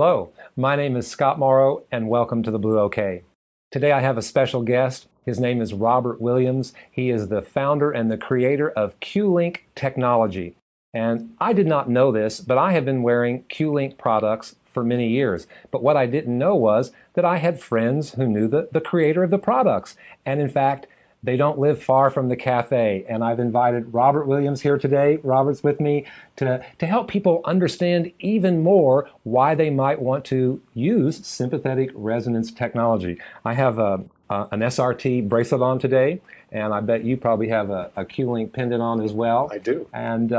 Hello, my name is Scott Moro, and welcome to the Blue OK. Today I have a special guest. His name is Robert Williams. He is the founder and the creator of Q-Link technology. And I did not know this, but I have been wearing Q-Link products for many years. But what I didn't know was that I had friends who knew the creator of the products. And in fact, they don't live far from the cafe. And I've invited Robert Williams here today. Robert's with me to help people understand even more why they might want to use sympathetic resonance technology. I have an SRT bracelet on today, and I bet you probably have a Q-Link pendant on as well. I do. And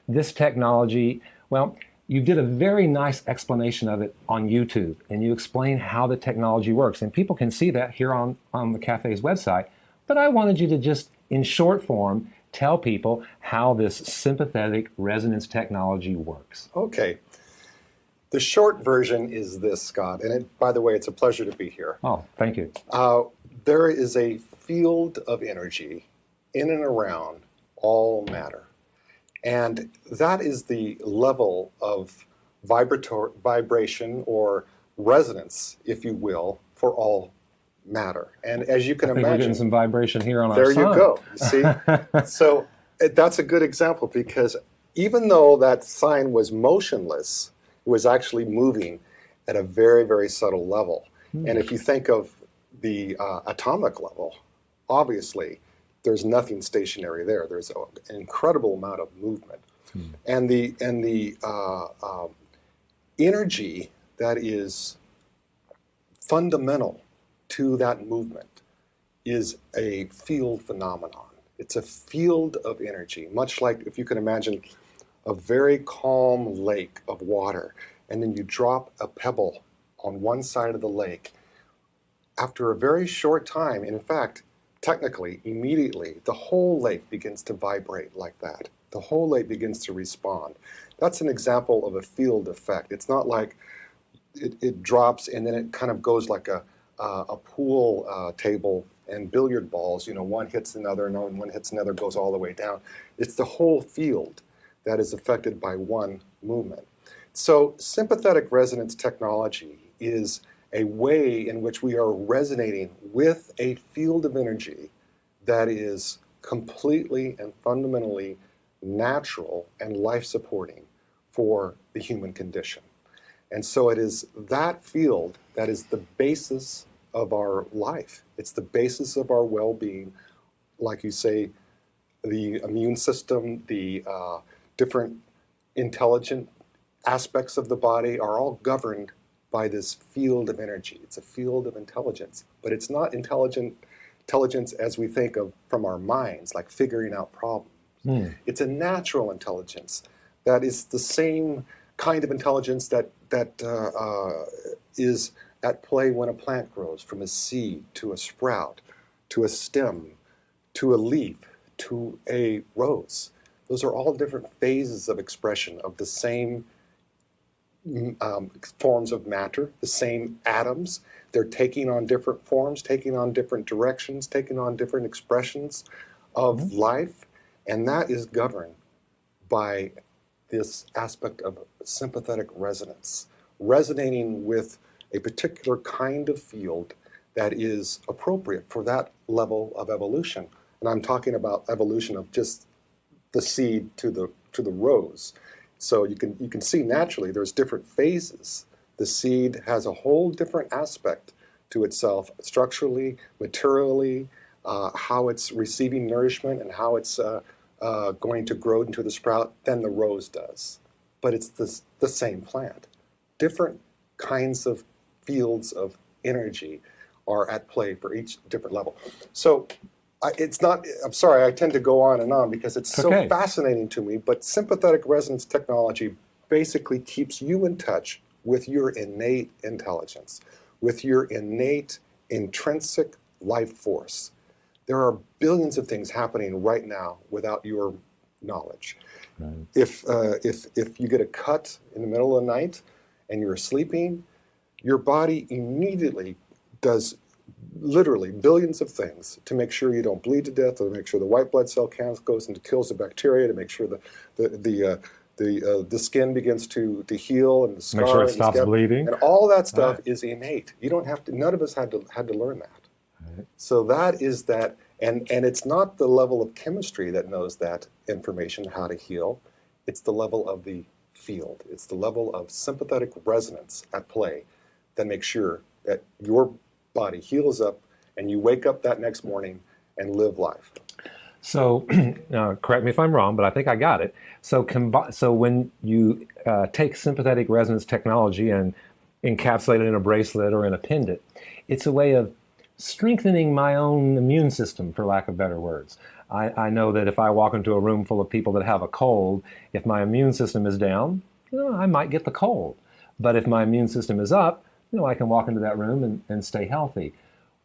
this technology, well, you did a very nice explanation of it on YouTube, and you explain how the technology works. And people can see that here on the cafe's website. But I wanted you to just, in short form, tell people how this sympathetic resonance technology works. Okay. The short version is this, Scott. And by the way, it's a pleasure to be here. Oh, thank you. There is a field of energy in and around all matter. And that is the level of vibration or resonance, if you will, for all matter. And as you can imagine, we're getting some vibration here on our sun. There you go. You see? So that's a good example, because even though that sign was motionless, it was actually moving at a very, very subtle level. And if you think of the atomic level, obviously there's nothing stationary there. There's an incredible amount of movement. And the energy that is fundamental to that movement is a field phenomenon. It's a field of energy, much like, if you can imagine, a very calm lake of water, and then you drop a pebble on one side of the lake. After a very short time, in fact, technically, immediately, the whole lake begins to vibrate like that. The whole lake begins to respond. That's an example of a field effect. It's not like it drops and then it kind of goes like a pool table and billiard balls, you know, one hits another, and one hits another, goes all the way down. It's the whole field that is affected by one movement. So sympathetic resonance technology is a way in which we are resonating with a field of energy that is completely and fundamentally natural and life-supporting for the human condition. And so it is that field that is the basis of our life. It's the basis of our well-being. Like you say, the immune system, the different intelligent aspects of the body are all governed by this field of energy. It's a field of intelligence, but it's not intelligence as we think of from our minds, like figuring out problems. It's a natural intelligence that is the same kind of intelligence that is at play when a plant grows, from a seed to a sprout, to a stem, to a leaf, to a rose. Those are all different phases of expression of the same forms of matter, the same atoms. They're taking on different forms, taking on different directions, taking on different expressions of life, and that is governed by this aspect of sympathetic resonance, resonating with a particular kind of field that is appropriate for that level of evolution. And I'm talking about evolution of just the seed to the rose. So you can see naturally there's different phases. The seed has a whole different aspect to itself, structurally, materially, how it's receiving nourishment and how it's going to grow into the sprout than the rose does. But it's the same plant. Different kinds of fields of energy are at play for each different level. So I'm sorry, I tend to go on and on because it's so fascinating to me, but sympathetic resonance technology basically keeps you in touch with your innate intelligence, with your innate intrinsic life force. There are billions of things happening right now without your knowledge. Right. If you get a cut in the middle of the night and you're sleeping, your body immediately does literally billions of things to make sure you don't bleed to death, or to make sure the white blood cell count goes and kills the bacteria, to make sure the The skin begins to heal, and the scar, make sure it stops bleeding, and all that stuff is innate. You don't have to. None of us had to learn that. Right. So that is that, and it's not the level of chemistry that knows that information, how to heal. It's the level of the field. It's the level of sympathetic resonance at play that makes sure that your body heals up, and you wake up that next morning and live life. So, correct me if I'm wrong, but I think I got it. So, so when you take sympathetic resonance technology and encapsulate it in a bracelet or in a pendant, it's a way of strengthening my own immune system, for lack of better words. I know that if I walk into a room full of people that have a cold, if my immune system is down, I might get the cold. But if my immune system is up, I can walk into that room and stay healthy.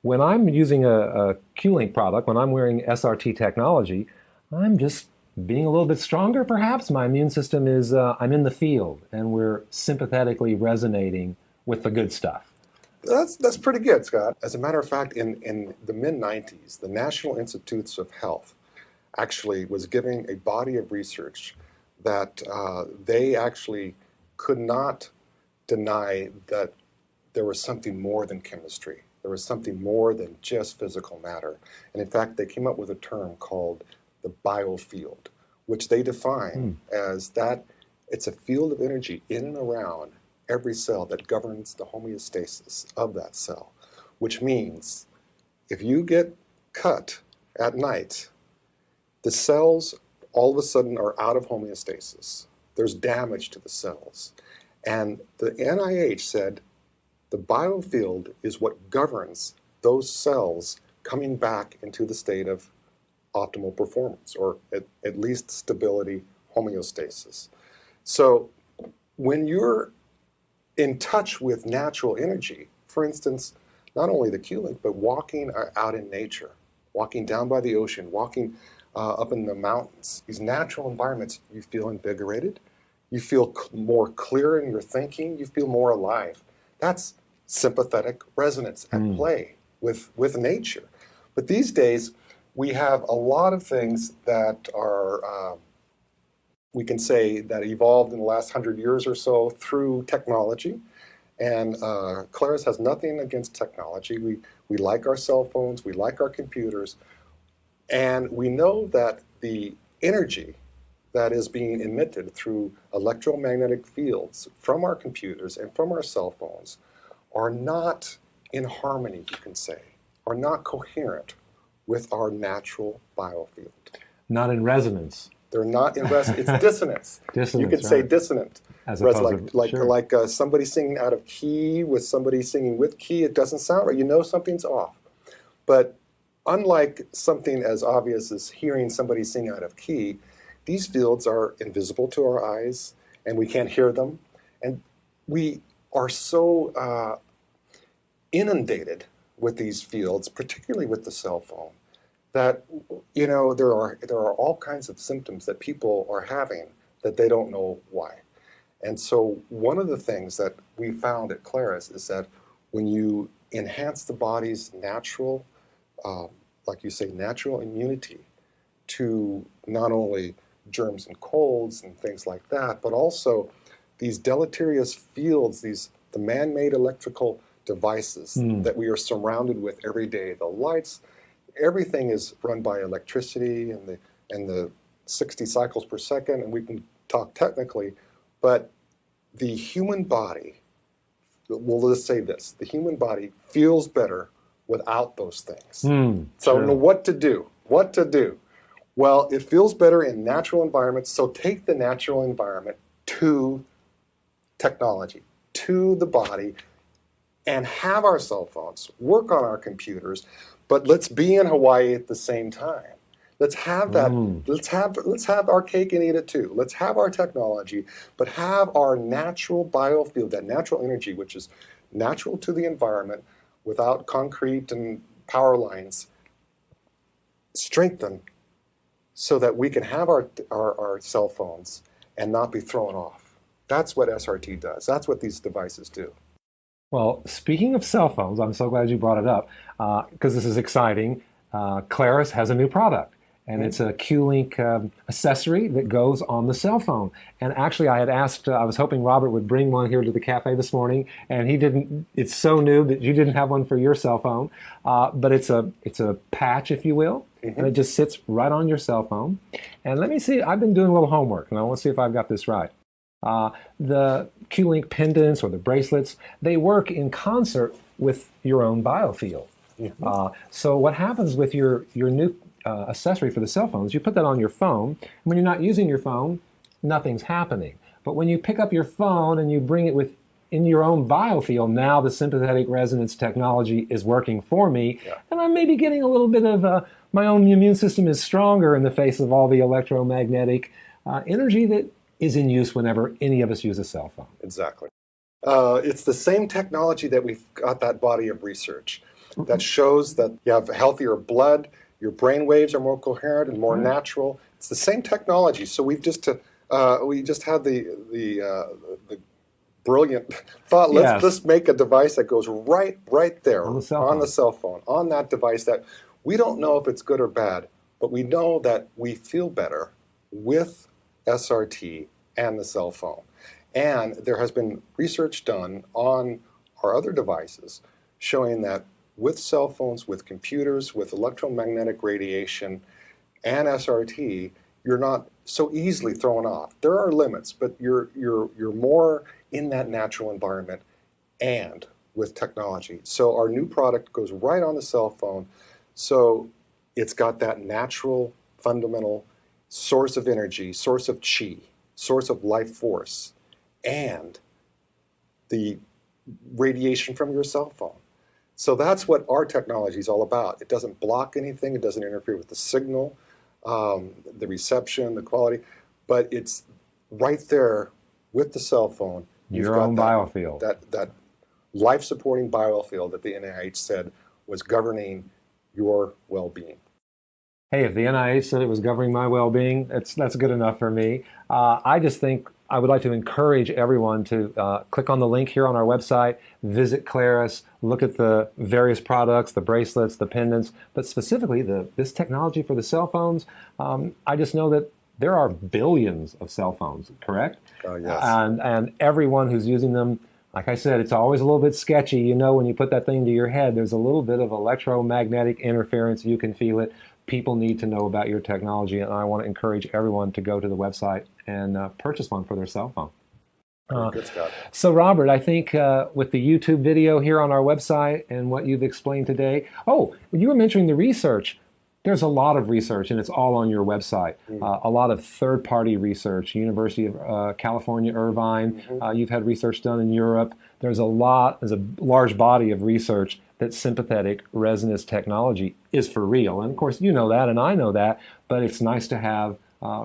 When I'm using a Q-link product, when I'm wearing SRT technology, I'm just being a little bit stronger, perhaps. My immune system is, I'm in the field, and we're sympathetically resonating with the good stuff. That's pretty good, Scott. As a matter of fact, in the mid-90s, the National Institutes of Health actually was giving a body of research that they actually could not deny that there was something more than chemistry. There was something more than just physical matter. And in fact, they came up with a term called the biofield, which they define as that it's a field of energy in and around every cell that governs the homeostasis of that cell, which means if you get cut at night, the cells all of a sudden are out of homeostasis. There's damage to the cells. And the NIH said the biofield is what governs those cells coming back into the state of optimal performance, or at least stability, homeostasis. So when you're in touch with natural energy, for instance, not only the Q-link, but walking out in nature, walking down by the ocean, walking up in the mountains, these natural environments, you feel invigorated, you feel more clear in your thinking, you feel more alive. That's sympathetic resonance at play with nature. But these days, we have a lot of things that are, we can say, that evolved in the last 100 years or so through technology. And Claris has nothing against technology. We like our cell phones, we like our computers, and we know that the energy that is being emitted through electromagnetic fields from our computers and from our cell phones are not in harmony, you can say, are not coherent with our natural biofield. Not in resonance. They're not in resonance. It's dissonance. Dissonance, you could say dissonant. As like somebody singing out of key with somebody singing with key, it doesn't sound right. You know something's off. But unlike something as obvious as hearing somebody sing out of key, these fields are invisible to our eyes, and we can't hear them. And we are so inundated with these fields, particularly with the cell phone, that there are all kinds of symptoms that people are having that they don't know why. And so one of the things that we found at Claris is that when you enhance the body's natural, like you say, natural immunity to not only germs and colds and things like that, but also these deleterious fields, the man-made electrical devices that we are surrounded with every day, the lights, everything is run by electricity and the 60 cycles per second, and we can talk technically, but the human body, well, let's say this, the human body feels better without those things. So I don't know what to do. Well, it feels better in natural environments, so take the natural environment to technology, to the body, and have our cell phones, work on our computers, but let's be in Hawaii at the same time. Let's have that. Let's have our cake and eat it too. Let's have our technology, but have our natural biofield, that natural energy, which is natural to the environment, without concrete and power lines, strengthen so that we can have our cell phones and not be thrown off. That's what SRT does. That's what these devices do. Well, speaking of cell phones, I'm so glad you brought it up because this is exciting. Claris has a new product, and it's a Q-link accessory that goes on the cell phone. And actually, I had asked, I was hoping Robert would bring one here to the cafe this morning, and he didn't. It's so new that you didn't have one for your cell phone, but it's a patch, if you will, and it just sits right on your cell phone. And let me see, I've been doing a little homework, and I want to see if I've got this right. The Q-link pendants or the bracelets, they work in concert with your own biofield. So what happens with your new accessory for the cell phone is you put that on your phone, and when you're not using your phone, nothing's happening. But when you pick up your phone and you bring it in your own biofield, now the sympathetic resonance technology is working for me, and I'm maybe getting a little bit of my own immune system is stronger in the face of all the electromagnetic energy that is in use whenever any of us use a cell phone. Exactly. It's the same technology that we've got that body of research that shows that you have healthier blood, your brain waves are more coherent and more natural. It's the same technology. So we just had the brilliant thought. Let's make a device that goes right there on the cell phone, on that device that we don't know if it's good or bad, but we know that we feel better with SRT and the cell phone. And there has been research done on our other devices showing that with cell phones, with computers, with electromagnetic radiation and SRT, you're not so easily thrown off. There are limits, but you're more in that natural environment and with technology. So our new product goes right on the cell phone. So it's got that natural, fundamental source of energy, source of chi, source of life force, and the radiation from your cell phone. So that's what our technology is all about. It doesn't block anything. It doesn't interfere with the signal, the reception, the quality, but it's right there with the cell phone. Your own biofield. That life-supporting biofield that the NIH said was governing your well-being. Hey, if the NIH said it was governing my well-being, that's good enough for me. I just think I would like to encourage everyone to click on the link here on our website, visit Claris, look at the various products, the bracelets, the pendants, but specifically this technology for the cell phones. I just know that there are billions of cell phones, correct? Yes. And everyone who's using them, like I said, it's always a little bit sketchy. You know, when you put that thing to your head, there's a little bit of electromagnetic interference. You can feel it. People need to know about your technology, and I want to encourage everyone to go to the website and purchase one for their cell phone. Good, Scott. So, Robert, I think with the YouTube video here on our website and what you've explained today, you were mentioning the research. There's a lot of research, and it's all on your website. A lot of third-party research, University of California, Irvine. You've had research done in Europe. There's a large body of research that sympathetic resonance technology is for real. And of course, you know that, and I know that, but it's nice to have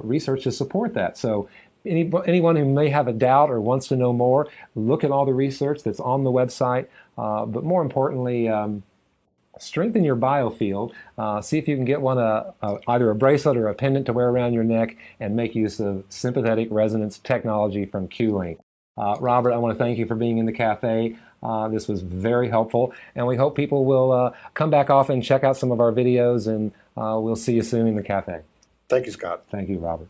research to support that. So anyone who may have a doubt or wants to know more, look at all the research that's on the website. But more importantly, strengthen your biofield. See if you can get one, either a bracelet or a pendant to wear around your neck, and make use of sympathetic resonance technology from Q-link. Robert, I want to thank you for being in the cafe. This was very helpful, and we hope people will come back off and check out some of our videos, and we'll see you soon in the cafe. Thank you, Scott. Thank you, Robert.